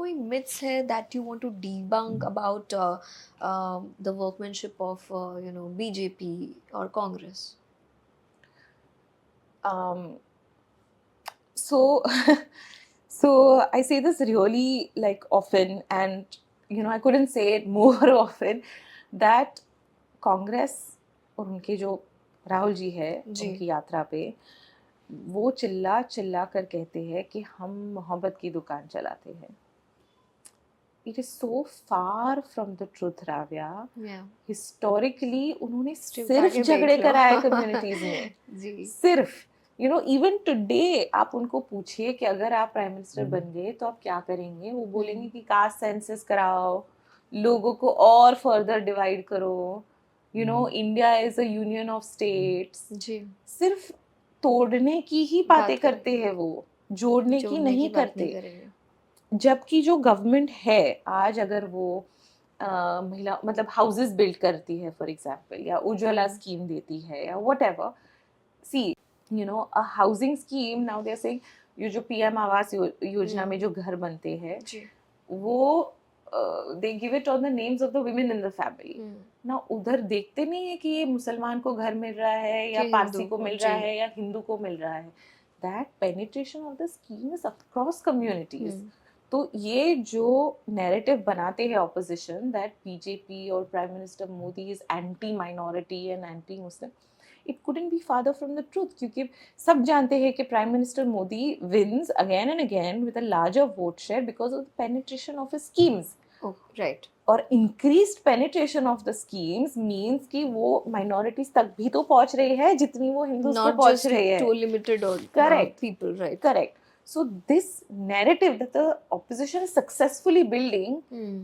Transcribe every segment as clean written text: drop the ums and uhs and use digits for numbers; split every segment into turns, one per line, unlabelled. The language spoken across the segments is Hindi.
कोई myths है that you want to debunk about the workmanship of BJP or Congress?
Um, so, so I say this really like often, and I couldn't say it more often that Congress और उनके जो राहुल जी है
जी।
उनकी यात्रा पे वो चिल्ला चिल्ला कर कहते हैं कि हम मोहब्बत की दुकान चलाते हैं. It is so far from the truth, Ravya.
Yeah.
Historically उन्होंने
चिपका
सिर्फ
के
झगड़े
देख लो।
कराए कम्युनिटीज में.
जी।
सिर्फ इवन टुडे आप उनको पूछिए कि अगर आप प्राइम मिनिस्टर बन गए तो आप क्या करेंगे, वो बोलेंगे कि कास्ट सेंसस कराओ, लोगों को और फर्दर डिवाइड करो, India is a union of states.
जी।
सिर्फ तोड़ने की ही
बात
बातें
करें।
करते हैं, वो जोड़ने की
जोड़ने
नहीं
की बात नहीं
करते.
करेंगे।
जबकि जो गवर्नमेंट है आज, अगर वो महिला मतलब हाउसेस बिल्ड करती है फॉर एग्जांपल, या उज्ज्वला स्कीम देती है या whatever, see a housing scheme, now they are saying ये जो पीएम आवास योजना में जो घर बनते हैं
जी।
वो they give it on the names of the women in the family. ना उधर देखते नहीं है कि ये मुसलमान को घर मिल रहा है या
कि
पारसी
हिंदू
को
को,
मिल रहा
जी।
है या हिंदू को मिल रहा है. That penetration of the scheme is across communities. तो ये जो नैरेटिव बनाते हैं ऑपोजिशन दैट बीजेपी और prime minister Modi is anti minority and anti Muslim, it couldn't be farther from the truth. क्योंकि सब जानते हैं कि prime minister Modi wins again and again with a larger vote share because of the penetration of his schemes.
Oh, right.
और increased penetration of the schemes means कि वो माइनॉरिटीज तक भी तो पहुंच रही है जितनी वो हिंदूज को
Not
पहुंच
just
रही है.
to a limited
Correct.
people, right?
Correct. So this narrative that the opposition is successfully building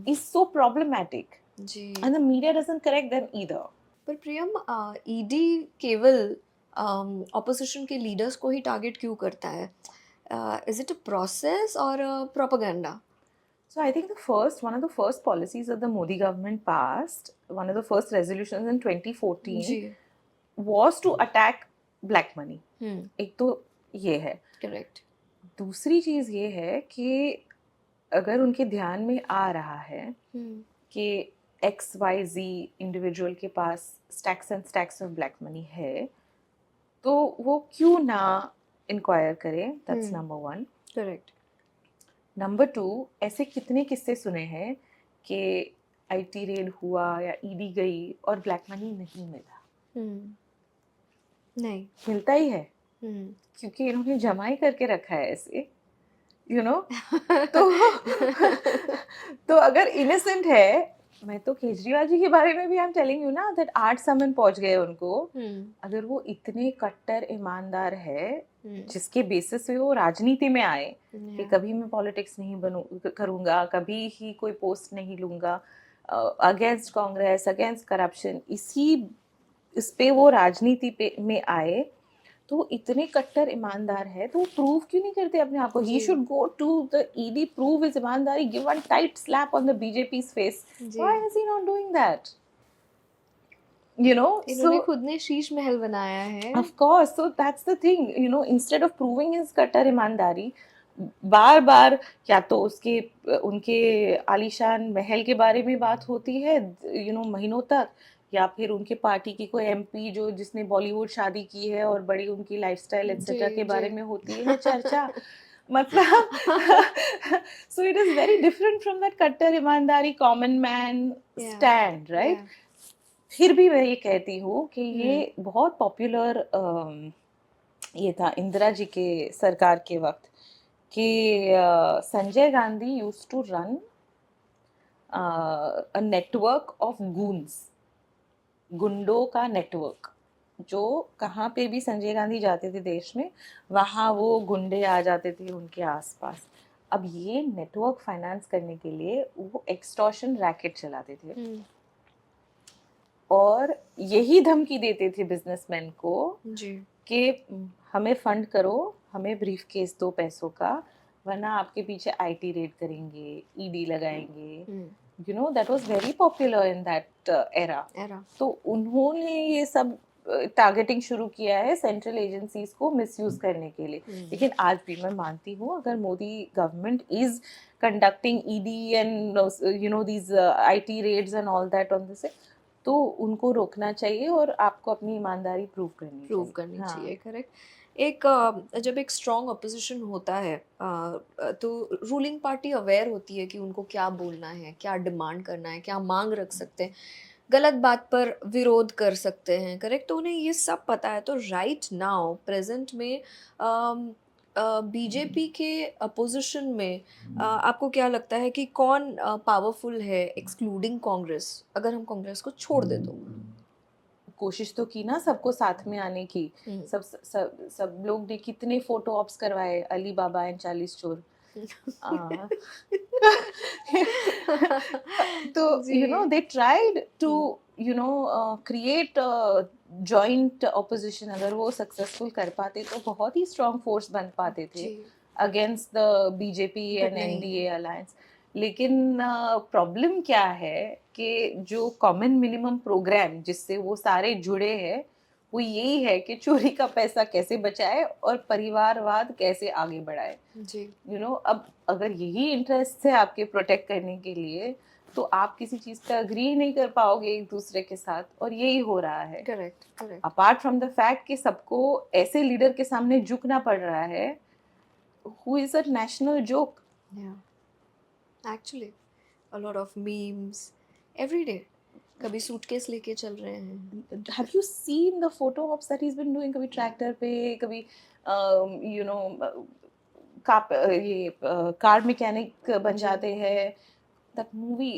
is so problematic,
ji.
and the media doesn't correct them either.
पर प्रियम, ईडी केवल ऑपोजिशन के लीडर्स को ही टारगेट क्यों करता है? इज इट अ प्रोसेस और propaganda?
So I think one of the first policies that the Modi government passed, one of the first resolutions in 2014
जी।
was to attack black money. एक तो ये है.
करेक्ट।
दूसरी चीज ये है कि अगर उनके ध्यान में आ रहा है कि XYZ इंडिविजुअल के पास stacks and stacks of black money है, तो वो क्यों ना इंक्वायर करे. That's number one.
Correct.
Number two, ऐसे कितने किस्से सुने हैं कि IT रेड हुआ या ईडी गई और ब्लैक मनी नहीं मिला.
नहीं
मिलता ही है क्योंकि इन्होंने जमा ही करके रखा है ऐसे, तो अगर इनोसेंट है, मैं तो केजरीवाल जी के बारे में भी आई एम टेलिंग यू ना दैट 8 समन पहुंच गए उनको. अगर वो इतने कट्टर ईमानदार है जिसके बेसिस पे वो राजनीति में आए कि कभी मैं पॉलिटिक्स नहीं करूंगा, कभी ही कोई पोस्ट नहीं लूंगा, अगेंस्ट कांग्रेस, अगेंस्ट करप्शन, इस पे वो राजनीति पे में आए, तो इतने कट्टर ईमानदार है, तो वो प्रूव क्यों नहीं करते अपने आप को? He should go to the ED, prove his ईमानदारी, give one tight slap on the BJP's face. Why is he not doing that?
इन्होंने खुद ने शीश महल बनाया है.
Of course, so that's the thing, instead of proving his कट्टर ईमानदारी, बार बार या तो उनके आलीशान महल के बारे में बात होती है महीनों तक, या फिर उनके पार्टी की कोई MP जिसने बॉलीवुड शादी की है और बड़ी उनकी लाइफस्टाइल एटसेट्रा के बारे में होती है चर्चा. मतलब so it is very different from that कट्टर ईमानदारी कॉमन मैन स्टैंड, राइट? फिर भी मैं ये कहती हूँ कि ये बहुत पॉपुलर ये था इंदिरा जी के सरकार के वक्त कि Sanjay Gandhi used to run a network of goons, गुंडों का नेटवर्क, जो कहाँ पे भी संजय गांधी जाते थे देश में, वहाँ वो गुंडे आ जाते थे उनके आसपास. अब ये नेटवर्क फाइनेंस करने के लिए वो एक्सटॉर्शन रैकेट चलाते थे और यही धमकी देते थे बिजनेसमैन को कि हमें फंड करो, हमें ब्रीफ केस दो पैसों का, वरना आपके पीछे IT रेड करेंगे, ED लगाएंगे. that was very popular in that era. तो उन्होंने ये सब टारगेटिंग शुरू किया है सेंट्रल एजेंसीज को मिसयूज करने के लिए. लेकिन आज भी मैं मानती हूँ अगर Modi government is conducting ED and these IT raids and all that on this. तो उनको रोकना चाहिए और आपको अपनी ईमानदारी प्रूव करनी
प्रूव
चाहिए।
करनी
हाँ।
चाहिए, करेक्ट। एक जब एक स्ट्रॉन्ग अपोजिशन होता है तो रूलिंग पार्टी अवेयर होती है कि उनको क्या बोलना है, क्या डिमांड करना है, क्या मांग रख सकते हैं, गलत बात पर विरोध कर सकते हैं, करेक्ट। तो उन्हें ये सब पता है। तो राइट नाउ प्रेजेंट में बीजेपी के अपोजिशन में आपको क्या लगता है कि कौन पावरफुल है एक्सक्लूडिंग कांग्रेस, अगर हम कांग्रेस को छोड़ दे तो?
कोशिश तो की ना सबको साथ में आने की।
हम्म।
सब लोग ने कितने फोटो ऑप्स करवाए, अली बाबा एंड 40 चोर। आ, तो
जी।
They tried to create joint opposition. अगर वो सक्सेसफुल कर पाते तो बहुत ही स्ट्रॉन्ग फोर्स बन पाते थे
जी।
Against the BJP
but
and
नहीं।
NDA alliance. लेकिन प्रॉब्लम क्या है कि जो कॉमन मिनिमम प्रोग्राम जिससे वो सारे जुड़े हैं वो यही है कि चोरी का पैसा कैसे बचाए और परिवारवाद कैसे आगे बढ़ाए।
जी।
अब अगर यही इंटरेस्ट है आपके प्रोटेक्ट करने के लिए तो आप किसी चीज पे अग्री नहीं कर पाओगे एक दूसरे के साथ, और यही हो रहा है।
Correct, correct.
Apart from the fact कि सबको ऐसे लीडर के सामने झुकना पड़ रहा है who is a national joke.
या actually a lot of memes every day, कभी सूटकेस लेके चल रहे हैं।
Have you seen the photo ops that he is been doing? कभी ट्रैक्टर पे, कभी यू नो ये कार मैकेनिक बन
जी।
जाते हैं। That movie,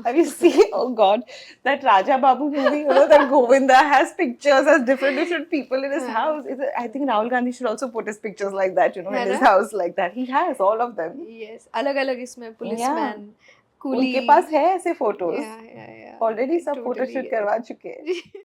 have you seen? Oh God, that Raja Babu movie. That Govinda has pictures as different people in his
हाँ,
house. I think Rahul Gandhi should also put his pictures like that.
है
In
ना?
his house like that. He has all of them.
Yes, अलग-अलग इसमें
Yeah,
पुलिसमैन, कूली।
उनके पास है ऐसे photos.
या
Already सब
टोटली
photoshoot
गेट
करवा चुके हैं।
इट।